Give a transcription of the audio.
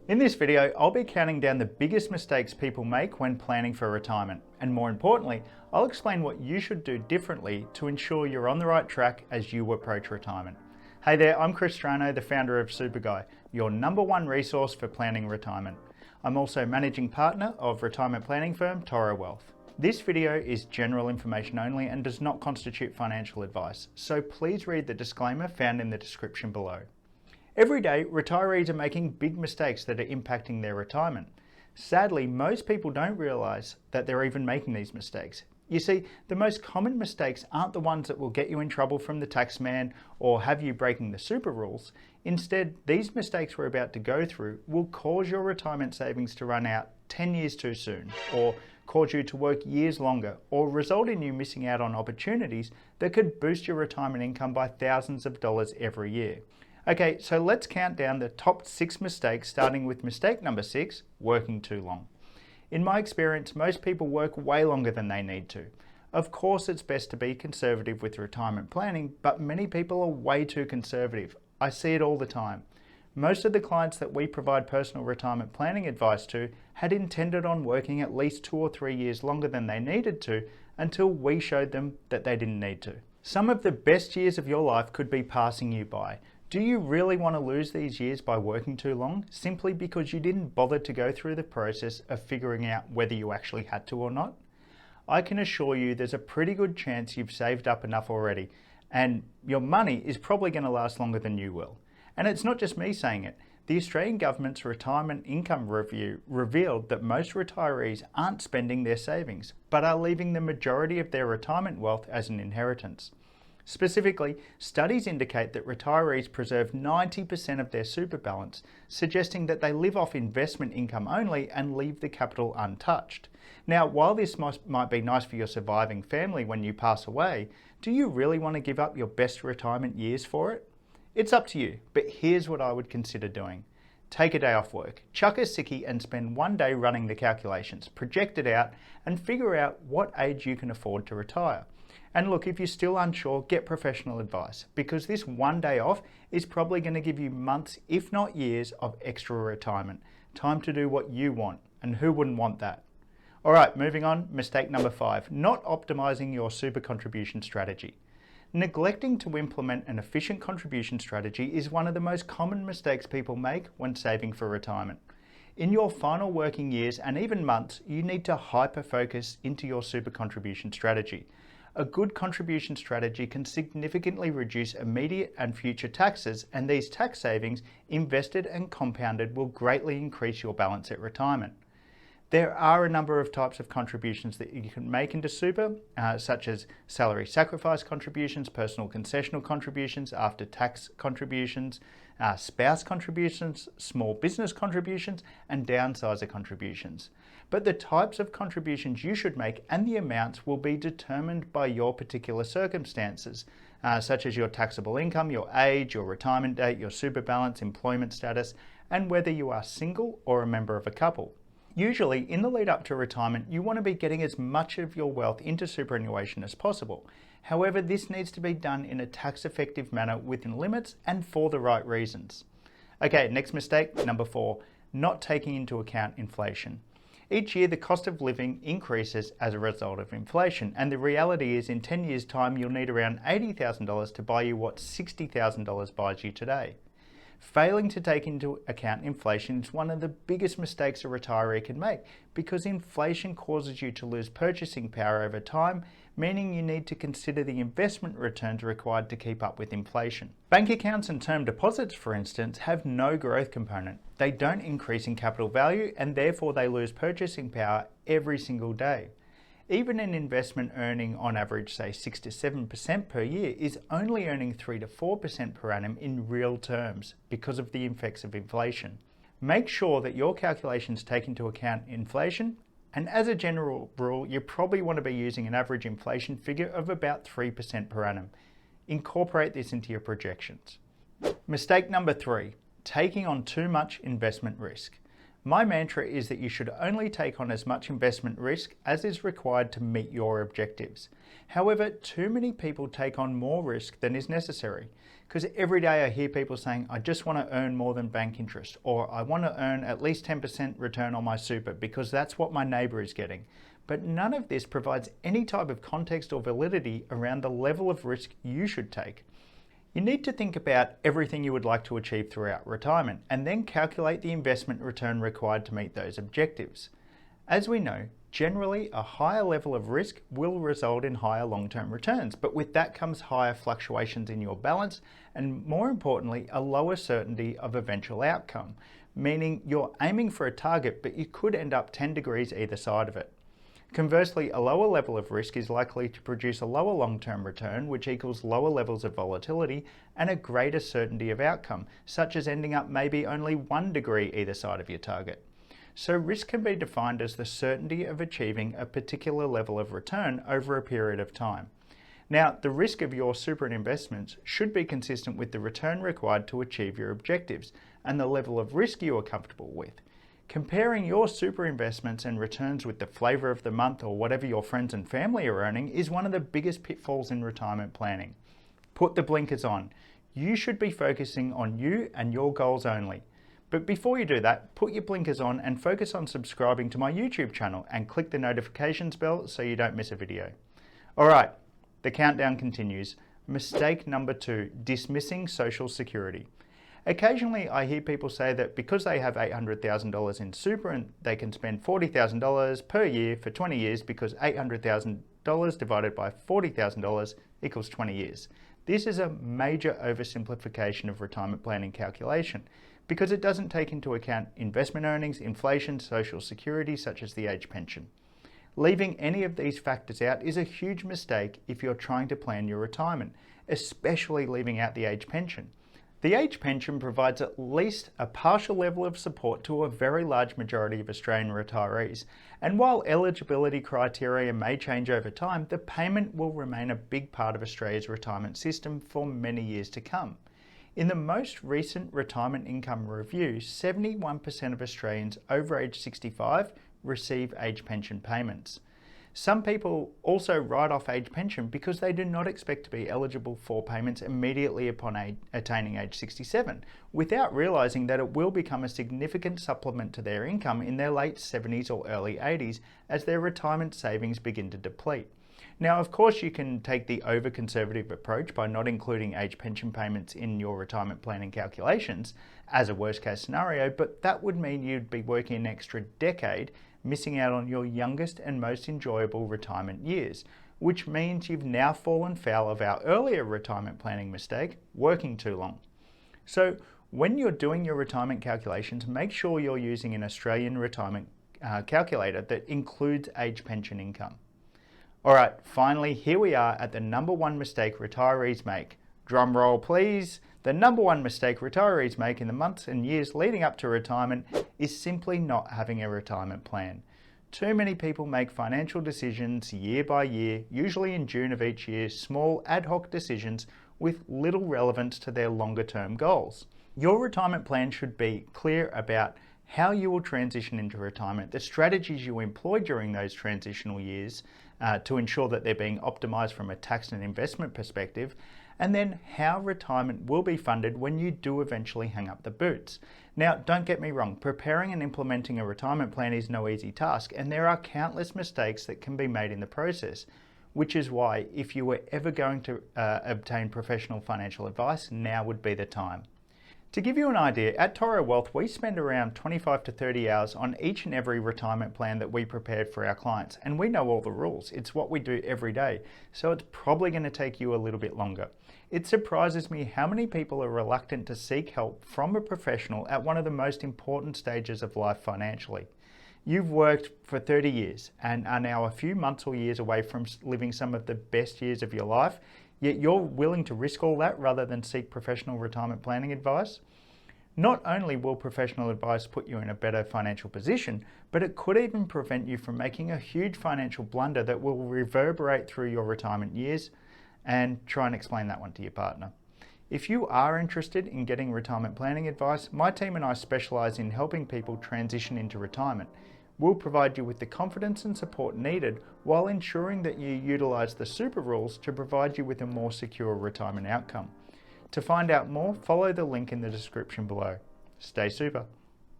In this video, I'll be counting down the biggest mistakes people make when planning for retirement. And more importantly, I'll explain what you should do differently to ensure you're on the right track as you approach retirement. Hey there, I'm Strano, the founder of SUPERGUY, your #1 resource for planning retirement. I'm also managing partner of retirement planning firm Toro Wealth. This video is general information only and does not constitute financial advice, so please read the disclaimer found in the description below. Every day, retirees are making big mistakes that are impacting their retirement. Sadly, most people don't realise that they're even making these mistakes. You see, the most common mistakes aren't the ones that will get you in trouble from the tax man or have you breaking the super rules. Instead, these mistakes we're about to go through will cause your retirement savings to run out 10 years too soon, or cause you to work years longer, or result in you missing out on opportunities that could boost your retirement income by thousands of dollars every year. Okay, so let's count down the top 6 mistakes, starting with mistake number 6, working too long. In my experience, most people work way longer than they need to. Of course, it's best to be conservative with retirement planning, but many people are way too conservative. I see it all the time. Most of the clients that we provide personal retirement planning advice to had intended on working at least 2 or 3 years longer than they needed to until we showed them that they didn't need to. Some of the best years of your life could be passing you by. Do you really want to lose these years by working too long, simply because you didn't bother to go through the process of figuring out whether you actually had to or not? I can assure you there's a pretty good chance you've saved up enough already, and your money is probably going to last longer than you will. And it's not just me saying it. The Australian government's Retirement Income Review revealed that most retirees aren't spending their savings, but are leaving the majority of their retirement wealth as an inheritance. Specifically, studies indicate that retirees preserve 90% of their super balance, suggesting that they live off investment income only and leave the capital untouched. Now, while this might be nice for your surviving family when you pass away, do you really want to give up your best retirement years for it? It's up to you, but here's what I would consider doing. Take a day off work, chuck a sickie and spend one day running the calculations, project it out and figure out what age you can afford to retire. And look, if you're still unsure, get professional advice, because this one day off is probably going to give you months, if not years, of extra retirement. Time to do what you want, and who wouldn't want that? All right, moving on, mistake number 5, not optimizing your super contribution strategy. Neglecting to implement an efficient contribution strategy is one of the most common mistakes people make when saving for retirement. In your final working years and even months, you need to hyper-focus into your super contribution strategy. A good contribution strategy can significantly reduce immediate and future taxes, and these tax savings, invested and compounded, will greatly increase your balance at retirement. There are a number of types of contributions that you can make into super, such as salary sacrifice contributions, personal concessional contributions, after-tax contributions, spouse contributions, small business contributions, and downsizer contributions. But the types of contributions you should make and the amounts will be determined by your particular circumstances, such as your taxable income, your age, your retirement date, your super balance, employment status, and whether you are single or a member of a couple. Usually, in the lead up to retirement, you want to be getting as much of your wealth into superannuation as possible. However, this needs to be done in a tax-effective manner within limits and for the right reasons. Okay, next mistake, number 4, not taking into account inflation. Each year, the cost of living increases as a result of inflation, and the reality is in 10 years' time, you'll need around $80,000 to buy you what $60,000 buys you today. Failing to take into account inflation is one of the biggest mistakes a retiree can make, because inflation causes you to lose purchasing power over time, meaning you need to consider the investment returns required to keep up with inflation. Bank accounts and term deposits, for instance, have no growth component. They don't increase in capital value, and therefore they lose purchasing power every single day. Even an investment earning on average, say 6 to 7% per year, is only earning 3 to 4% per annum in real terms because of the effects of inflation. Make sure that your calculations take into account inflation, and as a general rule, you probably want to be using an average inflation figure of about 3% per annum. Incorporate this into your projections. Mistake number 3, taking on too much investment risk. My mantra is that you should only take on as much investment risk as is required to meet your objectives. However, too many people take on more risk than is necessary, because every day I hear people saying, I just want to earn more than bank interest, or I want to earn at least 10% return on my super because that's what my neighbour is getting. But none of this provides any type of context or validity around the level of risk you should take. You need to think about everything you would like to achieve throughout retirement and then calculate the investment return required to meet those objectives. As we know, generally a higher level of risk will result in higher long-term returns, but with that comes higher fluctuations in your balance and, more importantly, a lower certainty of eventual outcome, meaning you're aiming for a target but you could end up 10 degrees either side of it. Conversely, a lower level of risk is likely to produce a lower long-term return, which equals lower levels of volatility and a greater certainty of outcome, such as ending up maybe only 1 degree either side of your target. So risk can be defined as the certainty of achieving a particular level of return over a period of time. Now, the risk of your super investments should be consistent with the return required to achieve your objectives and the level of risk you are comfortable with. Comparing your super investments and returns with the flavour of the month or whatever your friends and family are earning is one of the biggest pitfalls in retirement planning. Put the blinkers on. You should be focusing on you and your goals only. But before you do that, put your blinkers on and focus on subscribing to my YouTube channel and click the notifications bell so you don't miss a video. Alright, the countdown continues. Mistake number 2, dismissing Social Security. Occasionally I hear people say that because they have $800,000 in super and they can spend $40,000 per year for 20 years because $800,000 divided by $40,000 equals 20 years. This is a major oversimplification of retirement planning calculation because it doesn't take into account investment earnings, inflation, social security such as the age pension. Leaving any of these factors out is a huge mistake if you're trying to plan your retirement, especially leaving out the age pension. The age pension provides at least a partial level of support to a very large majority of Australian retirees, and while eligibility criteria may change over time, the payment will remain a big part of Australia's retirement system for many years to come. In the most recent retirement income review, 71% of Australians over age 65 receive age pension payments. Some people also write off age pension because they do not expect to be eligible for payments immediately upon attaining age 67, without realising that it will become a significant supplement to their income in their late 70s or early 80s as their retirement savings begin to deplete. Now, of course, you can take the over-conservative approach by not including age pension payments in your retirement planning calculations as a worst-case scenario, but that would mean you'd be working an extra decade missing out on your youngest and most enjoyable retirement years, which means you've now fallen foul of our earlier retirement planning mistake, working too long. So when you're doing your retirement calculations, make sure you're using an Australian retirement calculator that includes age pension income. Alright, finally, here we are at the number one mistake retirees make. Drum roll please. The number one mistake retirees make in the months and years leading up to retirement is simply not having a retirement plan. Too many people make financial decisions year by year, usually in June of each year, small ad hoc decisions with little relevance to their longer term goals. Your retirement plan should be clear about how you will transition into retirement, the strategies you employ during those transitional years to ensure that they're being optimized from a tax and investment perspective, and then how retirement will be funded when you do eventually hang up the boots. Now, don't get me wrong, preparing and implementing a retirement plan is no easy task, and there are countless mistakes that can be made in the process, which is why if you were ever going to obtain professional financial advice, now would be the time. To give you an idea, at Toro Wealth, we spend around 25 to 30 hours on each and every retirement plan that we prepared for our clients, and we know all the rules. It's what we do every day, so it's probably going to take you a little bit longer. It surprises me how many people are reluctant to seek help from a professional at one of the most important stages of life financially. You've worked for 30 years and are now a few months or years away from living some of the best years of your life, yet you're willing to risk all that rather than seek professional retirement planning advice. Not only will professional advice put you in a better financial position, but it could even prevent you from making a huge financial blunder that will reverberate through your retirement years, and try and explain that one to your partner. If you are interested in getting retirement planning advice, my team and I specialise in helping people transition into retirement. We'll provide you with the confidence and support needed while ensuring that you utilise the super rules to provide you with a more secure retirement outcome. To find out more, follow the link in the description below. Stay super.